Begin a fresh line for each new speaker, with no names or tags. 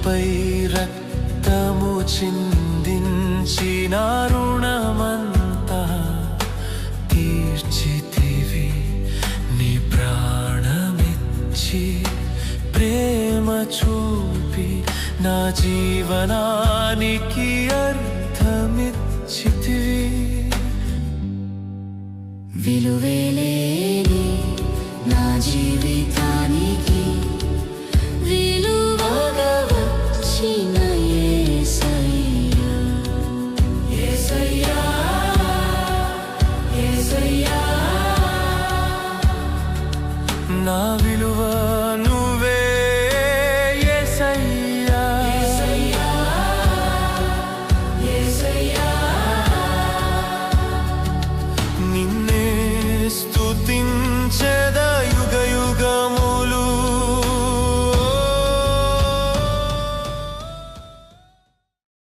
పై రక్తము చిందించిన రుణమంతా తీర్చితివి నీ ప్రాణమిచ్చి ప్రేమ చూపి నా జీవనానికి అర్థమిచ్చితివి
విలువేలే